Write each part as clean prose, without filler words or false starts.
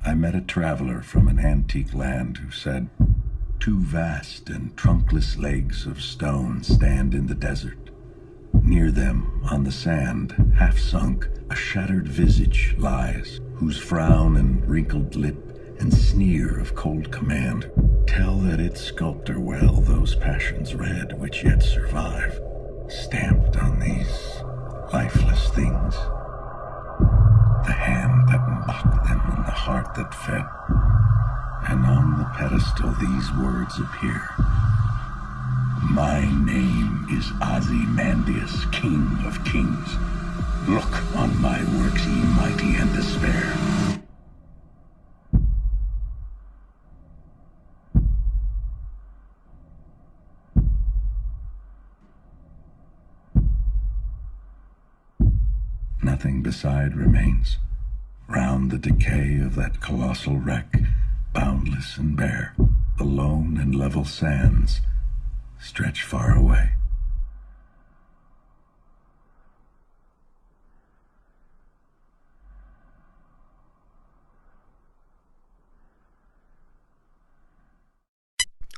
I met a traveler from an antique land who said, "Two vast and trunkless legs of stone stand in the desert. Near them, on the sand, half sunk, a shattered visage lies, whose frown and wrinkled lip and sneer of cold command tell that its sculptor well those passions read which yet survive, stamped on these lifeless things. The hand that mocked them and the heart that fed. And on the pedestal these words appear. My name is Ozymandias, King of Kings. Look on my works, ye mighty, and despair." Nothing beside remains. Round the decay of that colossal wreck, boundless and bare, the lone and level sands stretch far away.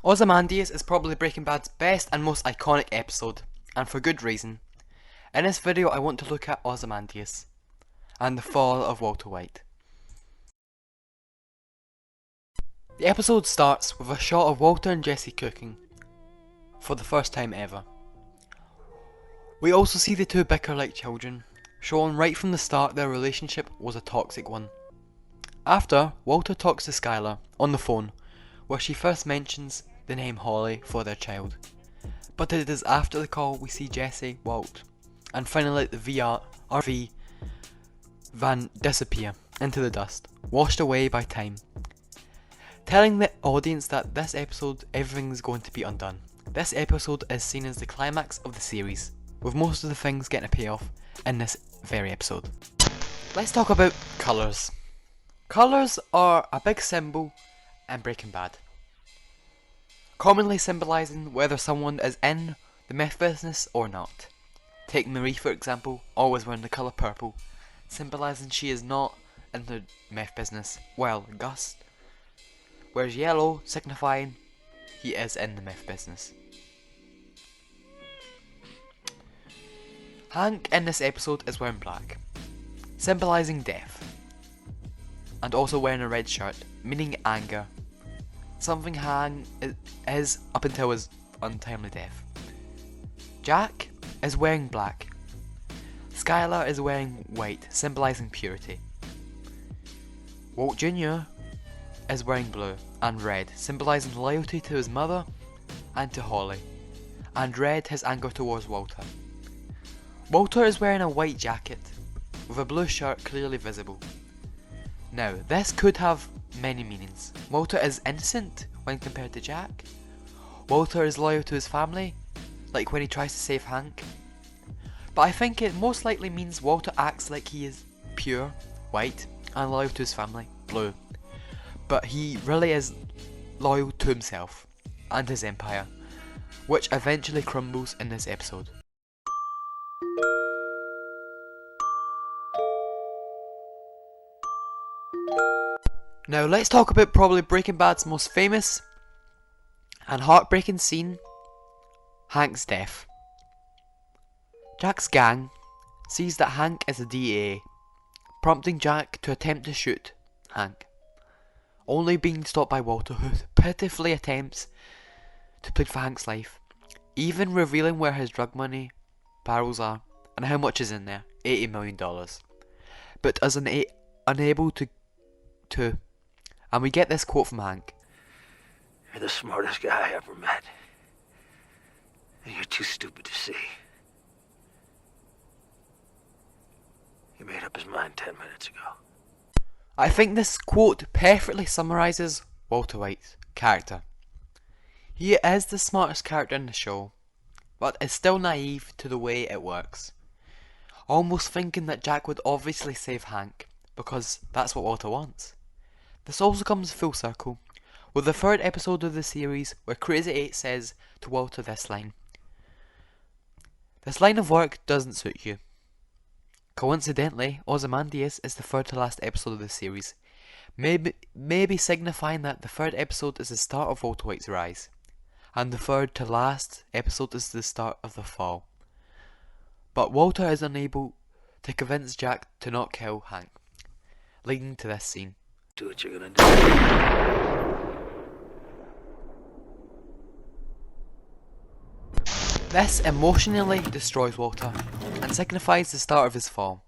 Ozymandias is probably Breaking Bad's best and most iconic episode, and for good reason. In this video I want to look at Ozymandias and the fall of Walter White. The episode starts with a shot of Walter and Jesse cooking, for the first time ever. We also see the two bicker like children, showing right from the start their relationship was a toxic one. After, Walter talks to Skyler on the phone, where she first mentions the name Holly for their child. But it is after the call we see Jesse, Walt, and finally the RV van disappear into the dust, washed away by time, telling the audience that this episode everything's going to be undone. This episode is seen as the climax of the series, with most of the things getting a payoff in this very episode. Let's talk about colours. Colours are a big symbol in Breaking Bad, commonly symbolising whether someone is in the meth business or not. Take Marie for example, always wearing the colour purple, symbolising she is not in the meth business, while Gus wears yellow, signifying he is in the meth business. Hank in this episode is wearing black, symbolising death, and also wearing a red shirt, meaning anger, something Hank is up until his untimely death. Jack is wearing black. Skyler is wearing white, symbolising purity. Walt Jr. is wearing blue and red, symbolising loyalty to his mother and to Holly, and red his anger towards Walter. Walter is wearing a white jacket with a blue shirt clearly visible. Now, this could have many meanings. Walter is innocent when compared to Jack. Walter is loyal to his family, like when he tries to save Hank. But I think it most likely means Walter acts like he is pure, white, and loyal to his family, blue. But he really is loyal to himself and his empire, which eventually crumbles in this episode. Now let's talk about probably Breaking Bad's most famous and heartbreaking scene, Hank's death. Jack's gang sees that Hank is a DA, prompting Jack to attempt to shoot Hank, only being stopped by Walter, who pitifully attempts to plead for Hank's life, even revealing where his drug money barrels are and how much is in there, $80 million, but is unable to and we get this quote from Hank. "You're the smartest guy I ever met. And you're too stupid to see. He made up his mind 10 minutes ago." I think this quote perfectly summarises Walter White's character. He is the smartest character in the show, but is still naive to the way it works, almost thinking that Jack would obviously save Hank, because that's what Walter wants. This also comes full circle, with the third episode of the series where Crazy 8 says to Walter this line: "This line of work doesn't suit you." Coincidentally, Ozymandias is the third to last episode of the series, maybe signifying that the third episode is the start of Walter White's rise, and the third to last episode is the start of the fall. But Walter is unable to convince Jack to not kill Hank, leading to this scene. Do what you're gonna do. This emotionally destroys Walter and signifies the start of his fall,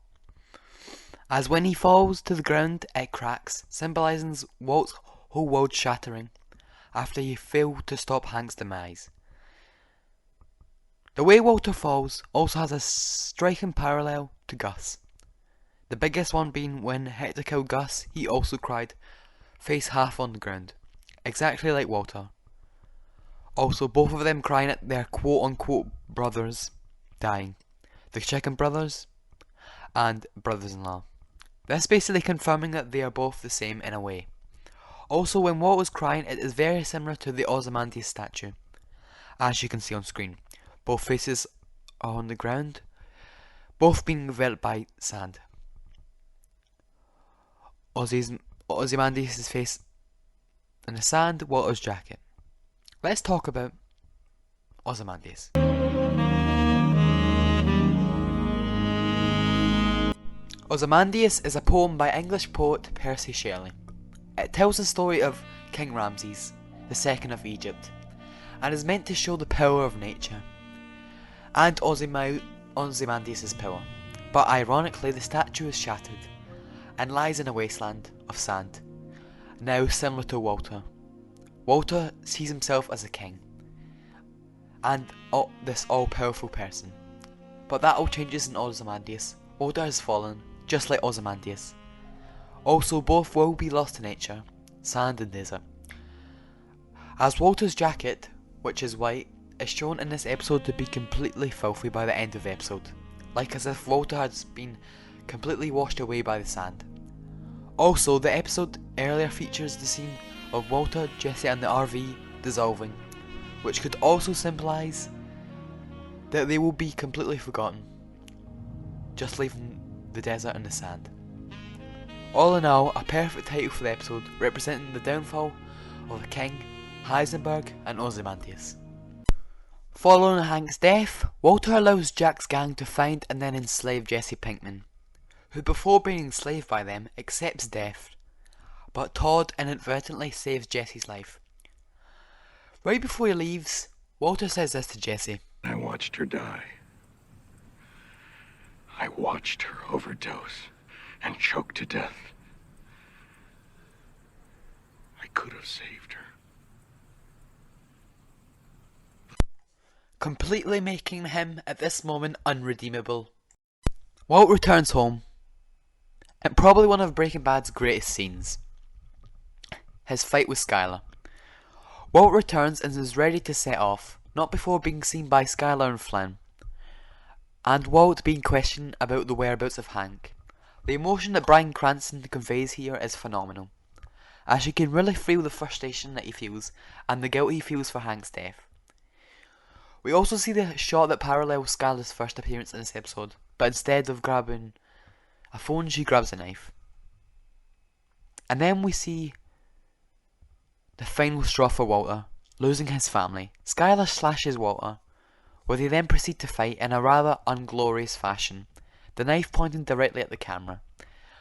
as when he falls to the ground it cracks, symbolising Walt's whole world shattering after he failed to stop Hank's demise. The way Walter falls also has a striking parallel to Gus, the biggest one being when Hector killed Gus. He also cried, face half on the ground, exactly like Walter. Also, both of them crying at their quote-unquote brothers dying. The Chicken Brothers and brothers-in-law. This basically confirming that they are both the same in a way. Also, when Walt was crying, it is very similar to the Ozymandias statue, as you can see on screen. Both faces are on the ground, both being enveloped by sand. Ozymandias' face in the sand, Walter's jacket. Let's talk about Ozymandias. Ozymandias is a poem by English poet Percy Shelley. It tells the story of King Ramses II of Egypt, and is meant to show the power of nature, and Ozymandias' power. But ironically, the statue is shattered, and lies in a wasteland of sand, now similar to Walter. Walter sees himself as a king, and this all-powerful person. But that all changes in Ozymandias. Walter has fallen, just like Ozymandias. Also, both will be lost to nature, sand and desert. As Walter's jacket, which is white, is shown in this episode to be completely filthy by the end of the episode, like as if Walter has been completely washed away by the sand. Also, the episode earlier features the scene of Walter, Jesse and the RV dissolving, which could also symbolise that they will be completely forgotten, just leaving the desert and the sand. All in all, a perfect title for the episode, representing the downfall of the King, Heisenberg and Ozymandias. Following Hank's death, Walter allows Jack's gang to find and then enslave Jesse Pinkman, who before being enslaved by them accepts death. But Todd inadvertently saves Jesse's life. Right before he leaves, Walter says this to Jesse. I watched her die. I watched her overdose and choke to death. I could have saved her. Completely making him, at this moment, unredeemable. Walt returns home, and probably one of Breaking Bad's greatest scenes. His fight with Skyler. Walt returns and is ready to set off, not before being seen by Skyler and Flynn, and Walt being questioned about the whereabouts of Hank. The emotion that Bryan Cranston conveys here is phenomenal, as you can really feel the frustration that he feels and the guilt he feels for Hank's death. We also see the shot that parallels Skyler's first appearance in this episode, but instead of grabbing a phone, she grabs a knife. And then we see the final straw for Walter, losing his family. Skyler slashes Walter, where they then proceed to fight in a rather unglorious fashion, the knife pointing directly at the camera.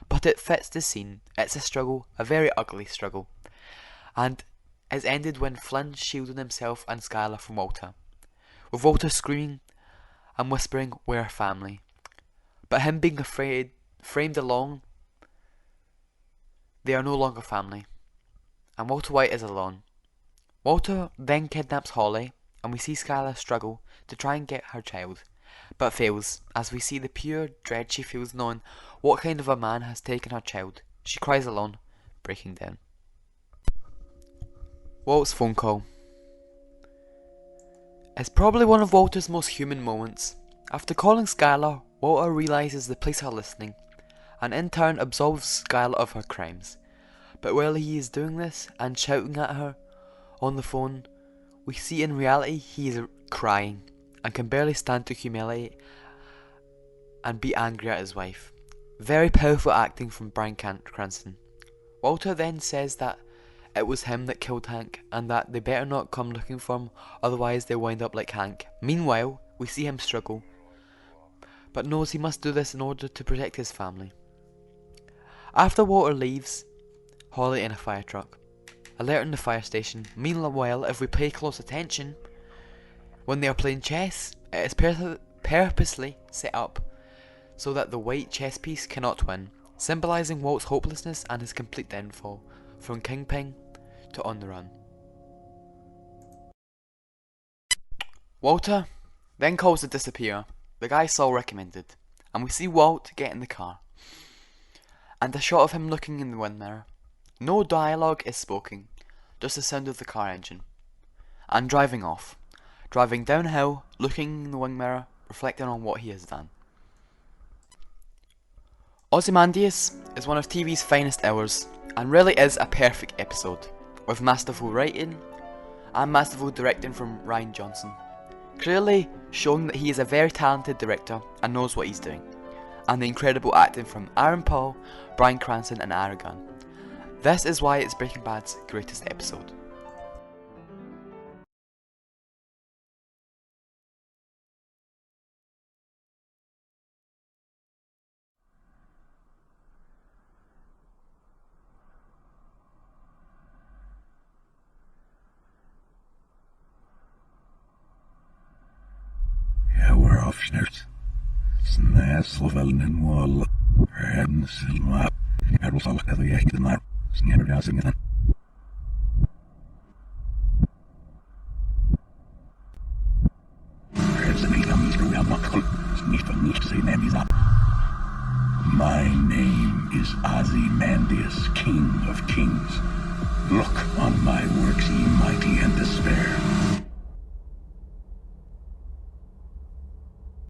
But it fits the scene. It's a struggle, a very ugly struggle, and is ended when Flynn shielded himself and Skyler from Walter, with Walter screaming and whispering, "We're family," but him being afraid, framed along, they are no longer family, and Walter White is alone. Walter then kidnaps Holly, and we see Skyler struggle to try and get her child, but fails, as we see the pure dread she feels knowing what kind of a man has taken her child. She cries alone, breaking down. Walt's phone call. It's probably one of Walter's most human moments. After calling Skyler, Walter realises the police are listening, and in turn absolves Skyler of her crimes. But while he is doing this and shouting at her on the phone, we see in reality he is crying and can barely stand to humiliate and be angry at his wife. Very powerful acting from Bryan Cranston. Walter then says that it was him that killed Hank and that they better not come looking for him, otherwise they'll wind up like Hank. Meanwhile, we see him struggle, but knows he must do this in order to protect his family. After Walter leaves, Holly in a fire truck, alerting the fire station. Meanwhile, if we pay close attention, when they are playing chess, it is purposely set up so that the white chess piece cannot win, symbolising Walt's hopelessness and his complete downfall, from Kingpin to On the Run. Walter then calls the disappearer, the guy Saul recommended, and we see Walt get in the car, and a shot of him looking in the wind mirror. No dialogue is spoken, just the sound of the car engine, and driving off, driving downhill, looking in the wing mirror, reflecting on what he has done. Ozymandias is one of TV's finest hours, and really is a perfect episode, with masterful writing and masterful directing from Rian Johnson, clearly showing that he is a very talented director and knows what he's doing, and the incredible acting from Aaron Paul, Bryan Cranston and Aragon. This is why it's Breaking Bad's greatest episode. Aufschnitt. Snäslövälnen wall. Räden silma. Erosal jäktenar. Snäbrasingen. My name is Ozymandias, King of Kings. Look on my works, ye mighty, and despair.